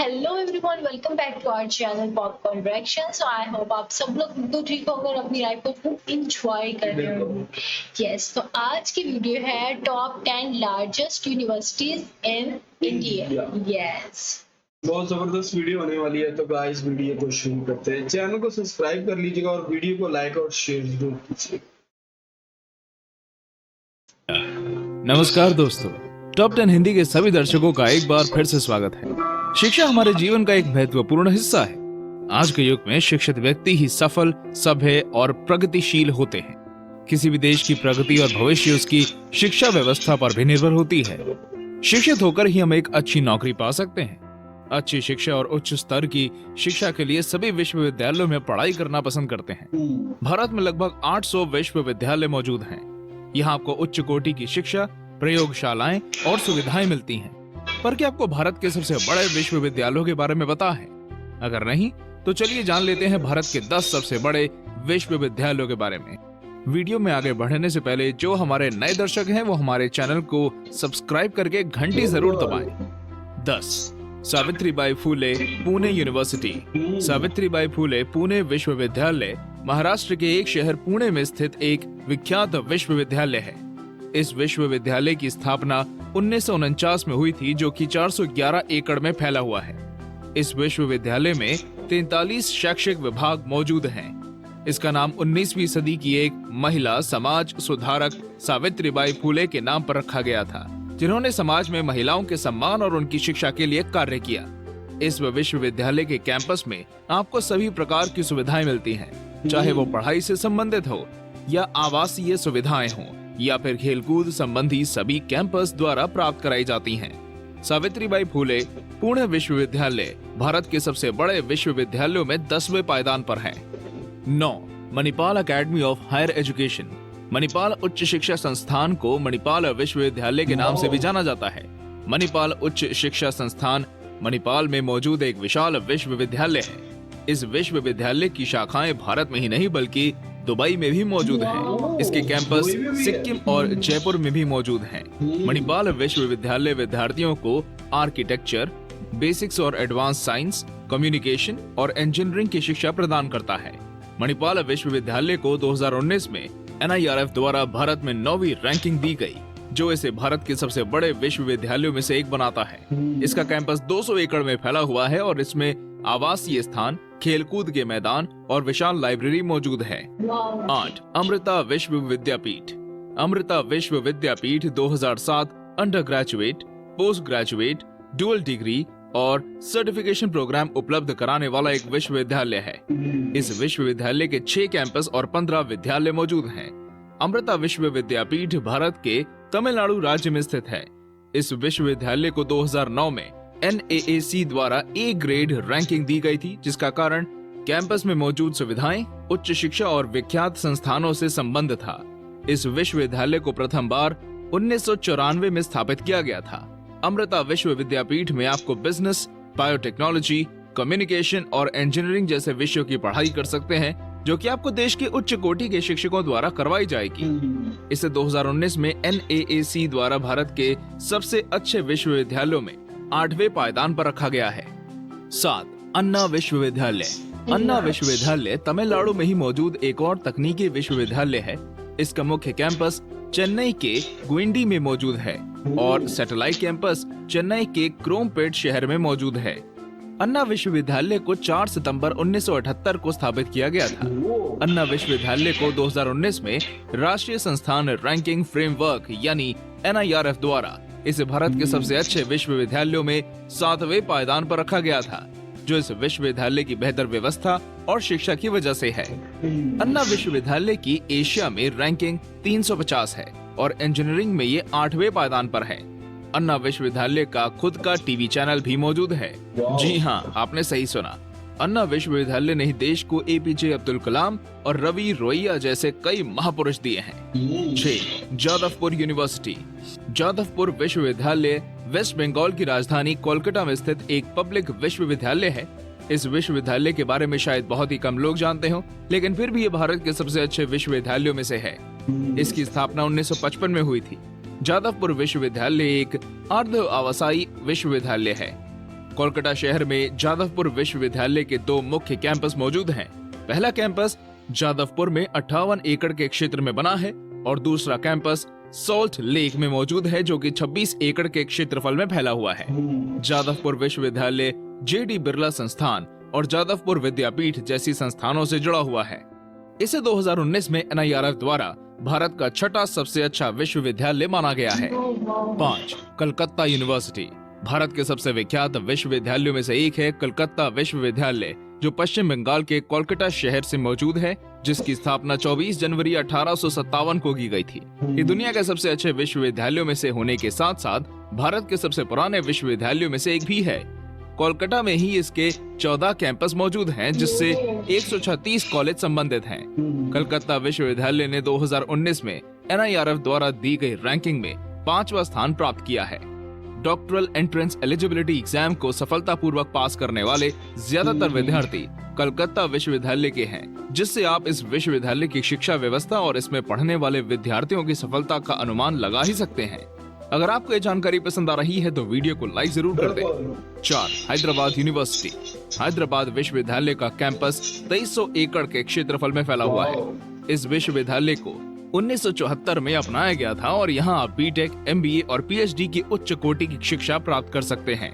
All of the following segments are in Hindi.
Hello everyone, welcome back to our channel Popcorn Reaction. So I hope आप सब लोग बिल्कुल ठीक होंगे और अपनी लाइफ को खूब एंजॉय कर रहे होंगे। यस, तो आज की वीडियो है top 10 largest universities in India. Yes, बहुत जबरदस्त वीडियो होने वाली है। तो गाइस वीडियो को शुरू करते हैं। चैनल को सब्सक्राइब कर लीजिएगा और वीडियो को लाइक और शेयर जरूर कीजिएगा। नमस्कार दोस्तों, टॉप 10 हिंदी के सभी दर्शकों का एक बार फिर से स्वागत है। शिक्षा हमारे जीवन का एक महत्वपूर्ण हिस्सा है। आज के युग में शिक्षित व्यक्ति ही सफल, सभ्य और प्रगतिशील होते हैं। किसी भी देश की प्रगति और भविष्य उसकी शिक्षा व्यवस्था पर भी निर्भर होती है। शिक्षित होकर ही हम एक अच्छी नौकरी पा सकते हैं। अच्छी शिक्षा और उच्च स्तर की शिक्षा के लिए सभी विश्वविद्यालयों में पढ़ाई करना पसंद करते हैं। भारत में लगभग 800 विश्वविद्यालय मौजूद हैं। यहाँ आपको उच्च कोटि की शिक्षा, प्रयोगशालाएं और सुविधाएं मिलती हैं। पर क्या आपको भारत के सबसे बड़े विश्वविद्यालयों के बारे में पता है? अगर नहीं, तो चलिए जान लेते हैं भारत के 10 सबसे बड़े विश्वविद्यालयों के बारे में। वीडियो में आगे बढ़ने से पहले जो हमारे नए दर्शक हैं वो हमारे चैनल को सब्सक्राइब करके घंटी जरूर दबाएं। 10. सावित्रीबाई फुले पुणे यूनिवर्सिटी। सावित्रीबाई फुले पुणे विश्वविद्यालय महाराष्ट्र के एक शहर पुणे में स्थित एक विख्यात विश्वविद्यालय है। इस विश्वविद्यालय की स्थापना 1949 में हुई थी, जो कि 411 एकड़ में फैला हुआ है। इस विश्वविद्यालय में 43 शैक्षिक विभाग मौजूद हैं। इसका नाम 19वीं सदी की एक महिला समाज सुधारक सावित्रीबाई फुले के नाम पर रखा गया था, जिन्होंने समाज में महिलाओं के सम्मान और उनकी शिक्षा के लिए कार्य किया। इस विश्वविद्यालय के कैंपस में आपको सभी प्रकार की सुविधाएं मिलती हैं, चाहे वो पढ़ाई से संबंधित हो या आवासीय सुविधाएं हों या फिर खेलकूद संबंधी सभी कैंपस द्वारा प्राप्त कराई जाती हैं। सावित्रीबाई फुले पुणे विश्वविद्यालय भारत के सबसे बड़े विश्वविद्यालयों में 10वें पायदान पर है। 9. Manipal Academy of Higher Education. Manipal उच्च शिक्षा संस्थान को मणिपाल विश्वविद्यालय के नाम से भी जाना जाता है। मणिपाल उच्च शिक्षा संस्थान मणिपाल में मौजूद एक विशाल विश्वविद्यालय है। इस विश्वविद्यालय की शाखाएं भारत में ही नहीं बल्कि दुबई में भी मौजूद हैं। इसके कैंपस सिक्किम और जयपुर में भी मौजूद हैं। मणिपाल विश्वविद्यालय विद्यार्थियों को आर्किटेक्चर, बेसिक्स और एडवांस साइंस, कम्युनिकेशन और इंजीनियरिंग की शिक्षा प्रदान करता है। मणिपाल विश्वविद्यालय को 2019 में NIRF द्वारा भारत में 9वीं रैंकिंग दी गई, जो इसे भारत के सबसे बड़े विश्वविद्यालयों में से एक बनाता है। इसका कैंपस 200 एकड़ में फैला हुआ है और इसमें आवासीय स्थान, खेलकूद के मैदान और विशाल लाइब्रेरी मौजूद है। 8. अमृता विश्व विद्यापीठ। अमृता विश्व विद्यापीठ 2007 under graduate, post graduate, dual degree और सर्टिफिकेशन प्रोग्राम उपलब्ध कराने वाला एक विश्वविद्यालय है। इस विश्वविद्यालय के 6 कैंपस और 15 विद्यालय मौजूद हैं। अमृता विश्व विद्यापीठ भारत के तमिलनाडु राज्य में स्थित है। इस विश्वविद्यालय को 2009 में NAAC द्वारा A ग्रेड रैंकिंग दी गई थी, जिसका कारण कैंपस में मौजूद सुविधाएं, उच्च शिक्षा और विख्यात संस्थानों से संबंध था। इस विश्वविद्यालय को प्रथम बार 1994 में स्थापित किया गया था। अमृता विश्व विद्यापीठ में आपको बिजनेस, बायोटेक्नोलॉजी, कम्युनिकेशन और इंजीनियरिंग जैसे विषयों की पढ़ाई कर सकते हैं, जो कि आपको देश के उच्च कोटि के शिक्षकों द्वारा करवाई जाएगी। इसे 2019 में NAAC द्वारा भारत के सबसे अच्छे विश्वविद्यालयों में 8वें पायदान पर रखा गया है। 7. अन्ना विश्वविद्यालय। अन्ना विश्वविद्यालय तमिलनाडु में ही मौजूद एक और तकनीकी विश्वविद्यालय है। इसका मुख्य कैंपस चेन्नई के गुइंडी में मौजूद है और सैटेलाइट कैंपस चेन्नई के क्रोमपेट शहर में मौजूद है। अन्ना विश्वविद्यालय को 4 सितंबर 1978 को स्थापित किया गया था। अन्ना विश्वविद्यालय को 2019 में राष्ट्रीय संस्थान रैंकिंग फ्रेमवर्क यानी NIRF द्वारा इसे भारत के सबसे अच्छे विश्वविद्यालयों में 7वें पायदान पर रखा गया था, जो इस विश्वविद्यालय की बेहतर व्यवस्था और शिक्षा की वजह से है। अन्ना विश्वविद्यालय की एशिया में रैंकिंग 350 है और इंजीनियरिंग में ये 8वें पायदान पर है। अन्ना विश्वविद्यालय का खुद का टीवी चैनल भी मौजूद है। जी हाँ, आपने सही सुना। अन्ना विश्वविद्यालय ने ही देश को APJ अब्दुल कलाम और रवि रोइया जैसे कई महापुरुष दिए हैं। 6. जादवपुर यूनिवर्सिटी। जादवपुर विश्वविद्यालय वेस्ट बंगाल की राजधानी कोलकाता में स्थित एक पब्लिक विश्वविद्यालय है। इस विश्वविद्यालय के बारे में शायद बहुत ही कम लोग जानते हो, लेकिन फिर भी ये भारत के सबसे अच्छे विश्वविद्यालयों में से है। इसकी स्थापना 1955 में हुई थी। जादवपुर विश्वविद्यालय एक अर्ध आवासीय विश्वविद्यालय है। कोलकाता शहर में जादवपुर विश्वविद्यालय के 2 मुख्य कैंपस मौजूद हैं। पहला कैंपस जादवपुर में 58 एकड़ के क्षेत्र में बना है और दूसरा कैंपस सॉल्ट लेक में मौजूद है, जो कि 26 एकड़ के क्षेत्रफल में फैला हुआ है। जादवपुर विश्वविद्यालय जेडी बिरला संस्थान और जादवपुर विद्यापीठ जैसी संस्थानों से जुड़ा हुआ है। इसे 2019 में NIRF द्वारा भारत का 6ठा सबसे अच्छा विश्वविद्यालय माना गया है। 5. कलकत्ता यूनिवर्सिटी भारत के सबसे विख्यात विश्वविद्यालयों में से एक है कलकत्ता विश्वविद्यालय, जो पश्चिम बंगाल के कोलकाता शहर से मौजूद है, जिसकी स्थापना 24 जनवरी 1857 को की गई थी। ये दुनिया के सबसे अच्छे विश्वविद्यालयों में से होने के साथ साथ भारत के सबसे पुराने विश्वविद्यालयों में से एक भी है। कोलकाता में ही इसके 14 कैंपस मौजूद हैं, जिससे 136 कॉलेज संबंधित हैं। कलकत्ता विश्वविद्यालय ने 2019 में NIRF द्वारा दी गई रैंकिंग में 5वां स्थान प्राप्त किया है। डॉक्टरल एंट्रेंस एलिजिबिलिटी एग्जाम को सफलतापूर्वक पास करने वाले ज्यादातर विद्यार्थी कलकत्ता विश्वविद्यालय के हैं, जिससे आप इस विश्वविद्यालय की शिक्षा व्यवस्था और इसमें पढ़ने वाले विद्यार्थियों की सफलता का अनुमान लगा ही सकते हैं। अगर आपको ये जानकारी पसंद आ रही है तो वीडियो को लाइक जरूर कर दें। 4. हैदराबाद यूनिवर्सिटी हैदराबाद विश्वविद्यालय का कैंपस 2300 एकड़ के क्षेत्रफल में फैला हुआ है। इस विश्वविद्यालय को 1974 में अपनाया गया था और यहाँ आप BTech, MBA और PhD की उच्च कोटि की शिक्षा प्राप्त कर सकते हैं।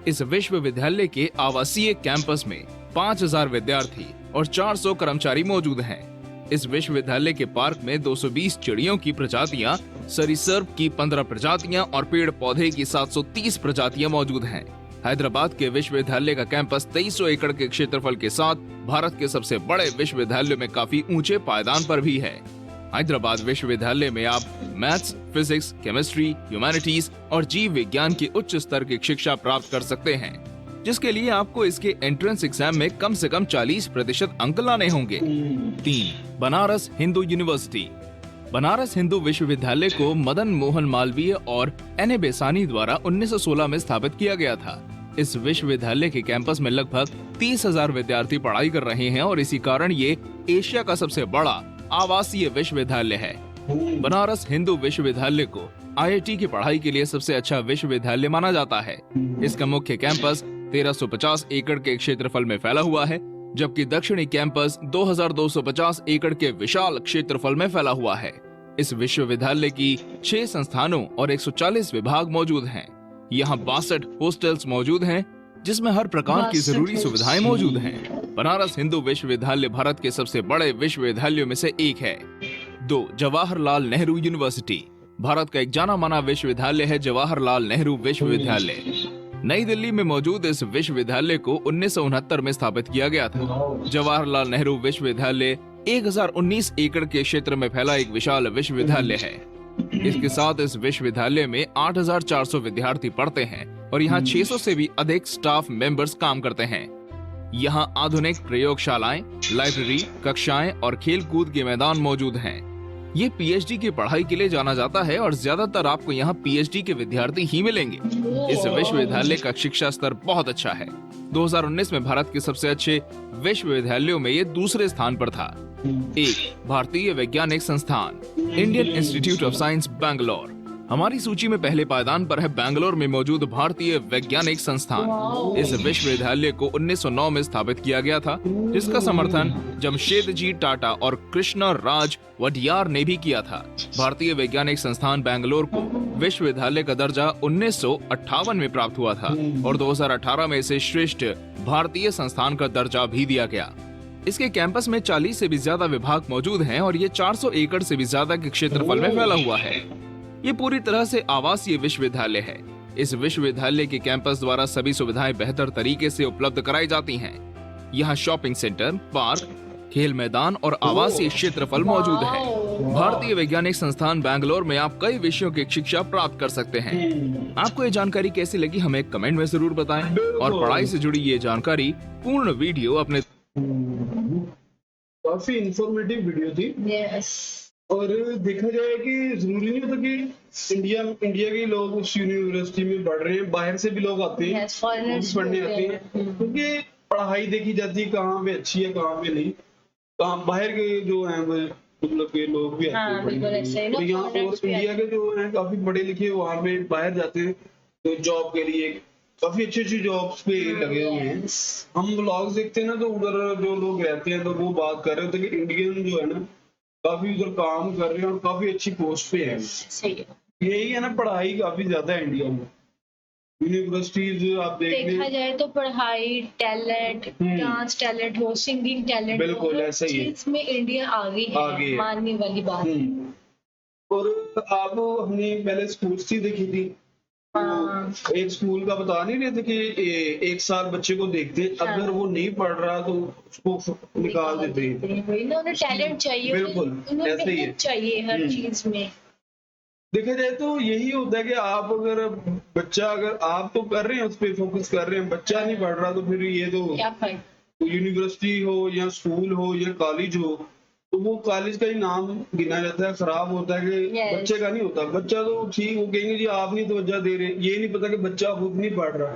इस विश्वविद्यालय के आवासीय कैंपस में 5000 विद्यार्थी और 400 कर्मचारी मौजूद हैं। इस विश्वविद्यालय के पार्क में 220 चिड़ियों की प्रजातियां, सरीसृप की 15 प्रजातियां और पेड़ पौधे की 730 प्रजातियां मौजूद हैं। हैदराबाद के विश्वविद्यालय का कैंपस 2300 एकड़ के क्षेत्रफल के साथ भारत के सबसे बड़े विश्वविद्यालयों में काफी ऊंचे पायदान पर भी है। हैदराबाद विश्वविद्यालय में आप मैथ्स, फिजिक्स, केमिस्ट्री, ह्यूमैनिटीज और जीव विज्ञान की उच्च स्तर की शिक्षा प्राप्त कर सकते हैं, जिसके लिए आपको इसके एंट्रेंस एग्जाम में कम से कम 40% अंक लाने होंगे। 3. बनारस हिंदू यूनिवर्सिटी बनारस हिंदू विश्वविद्यालय को मदन मोहन मालवीय और NA बेसानी द्वारा 1916 में स्थापित किया गया था। इस विश्वविद्यालय के कैंपस में लगभग 30,000 विद्यार्थी पढ़ाई कर रहे हैं और इसी कारण ये एशिया का सबसे बड़ा आवासीय विश्वविद्यालय है। बनारस हिंदू विश्वविद्यालय को IIT की पढ़ाई के लिए सबसे अच्छा विश्वविद्यालय माना जाता है। इसका मुख्य कैंपस 1350 एकड़ के क्षेत्रफल में फैला हुआ है, जबकि दक्षिणी कैंपस 2250 एकड़ के विशाल क्षेत्रफल में फैला हुआ है। इस विश्वविद्यालय की 6 संस्थानों और 140 विभाग मौजूद हैं। यहाँ 62 हॉस्टल्स मौजूद हैं, जिसमें हर प्रकार की जरूरी सुविधाएं मौजूद हैं। बनारस हिंदू विश्वविद्यालय भारत के सबसे बड़े विश्वविद्यालयों में से एक है। 2. जवाहरलाल नेहरू यूनिवर्सिटी भारत का एक जाना माना विश्वविद्यालय है। जवाहरलाल नेहरू विश्वविद्यालय नई दिल्ली में मौजूद इस विश्वविद्यालय को 1969 में स्थापित किया गया था। जवाहरलाल नेहरू विश्वविद्यालय 1019 एकड़ के क्षेत्र में फैला एक विशाल विश्वविद्यालय है। इसके साथ इस विश्वविद्यालय में 8400 विद्यार्थी पढ़ते हैं और यहाँ 600 से भी अधिक स्टाफ मेंबर्स काम करते हैं। यहाँ आधुनिक प्रयोगशालाएं, लाइब्रेरी, कक्षाएं और खेल कूद के मैदान मौजूद हैं। ये PhD की पढ़ाई के लिए जाना जाता है और ज्यादातर आपको यहाँ PhD के विद्यार्थी ही मिलेंगे। इस विश्वविद्यालय का शिक्षा स्तर बहुत अच्छा है। 2019 में भारत के सबसे अच्छे विश्वविद्यालयों में ये दूसरे स्थान पर था। 1. भारतीय वैज्ञानिक संस्थान Indian institute of science Bangalore हमारी सूची में पहले पायदान पर है बैंगलोर में मौजूद भारतीय वैज्ञानिक संस्थान। इस विश्वविद्यालय को 1909 में स्थापित किया गया था, जिसका समर्थन जमशेदजी टाटा और कृष्णा राज वडियार ने भी किया था। भारतीय वैज्ञानिक संस्थान बैंगलोर को विश्वविद्यालय का दर्जा 1958 में प्राप्त हुआ था और 2018 में इसे श्रेष्ठ भारतीय संस्थान का दर्जा भी दिया गया। इसके कैंपस में 40 से भी ज्यादा विभाग मौजूद हैं और ये 400 एकड़ से भी ज्यादा के क्षेत्रफल में फैला हुआ है। ये पूरी तरह से आवासीय विश्वविद्यालय है। इस विश्वविद्यालय के कैंपस द्वारा सभी सुविधाएं बेहतर तरीके से उपलब्ध कराई जाती हैं। यहाँ शॉपिंग सेंटर, पार्क, खेल मैदान और आवासीय क्षेत्रफल मौजूद है। भारतीय वैज्ञानिक संस्थान बैंगलोर में आप कई विषयों की शिक्षा प्राप्त कर सकते हैं। आपको ये जानकारी कैसी लगी हमें कमेंट में जरूर बताएं और पढ़ाई से जुड़ी ये जानकारी पूर्ण वीडियो अपने काफी इंफॉर्मेटिव वीडियो थी। और देखा जाए कि जरूरी नहीं होता कि इंडिया के लोग उस यूनिवर्सिटी में पढ़ रहे हैं, बाहर से भी लोग आते हैं, पढ़ने आते हैं, क्योंकि पढ़ाई देखी जाती है कहाँ पे अच्छी है कहाँ पे नहीं। कहाँ बाहर के जो हैं वो मतलब के लोग भी आते हैं, तो यहाँ इंडिया के जो हैं काफी पढ़े लिखे वहाँ पे बाहर जाते हैं तो जॉब के लिए, काफी अच्छी अच्छी जॉब्स पे लगे हुए हैं। हम व्लॉग्स देखते हैं ना, तो उधर जो लोग रहते हैं तो वो बात कर रहे होते हैं कि इंडियन जो है ना काफी उधर काम कर रहे हैं और काफी अच्छी पोस्ट पे है। सही है। यही है ना, पढ़ाई काफी ज्यादा है इंडिया में। यूनिवर्सिटीज आप देख देखा लें, जाए तो पढ़ाई, टैलेंट, डांस टैलेंट हो, सिंगिंग टैलेंट हो, बिल्कुल हर ऐसा ही है। चीज में इंडिया आगे आगे है, है। मानने वाली बात है। और आप हमने पहले स्कूल्स ही देखी थी, हाँ, तो एक स्कूल का बता नहीं रहे थे कि एक साल बच्चे को देखते, अगर वो नहीं पढ़ रहा तो उसको निकाल देते हैं। वही ना, उन्हें टैलेंट चाहिए, बिल्कुल, उन्हें ऐसे ही है। मेहनत चाहिए हर चीज में। देखा जाए तो यही होता है कि आप अगर बच्चा, अगर आप तो कर रहे हैं उस पर फोकस कर रहे हैं, बच्चा नहीं पढ़ रहा, तो फिर ये तो क्या फायदा। यूनिवर्सिटी हो या स्कूल हो या कॉलेज हो, तो वो कॉलेज का ही नाम गिना जाता है, खराब होता है कि Yes. बच्चे का नहीं होता। बच्चा तो ठीक, वो कहेंगे जी आप नहीं तवज्जो दे रहे, ये नहीं पता कि बच्चा खुद नहीं पढ़ रहा।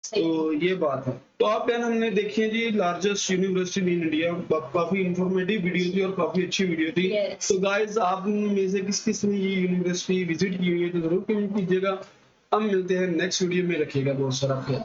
तो ये बात है। तो आप बहन हमने देखी है जी लार्जेस्ट यूनिवर्सिटी इन इंडिया, काफी इंफॉर्मेटिव वीडियो थी और काफी अच्छी वीडियो थी। Yes. तो गाइस आप में से किस किस ने ये यूनिवर्सिटी विजिट की हुई है तो जरूर कमेंट कीजिएगा। हम मिलते हैं नेक्स्ट वीडियो में, रखिएगा बहुत सारा ख्याल।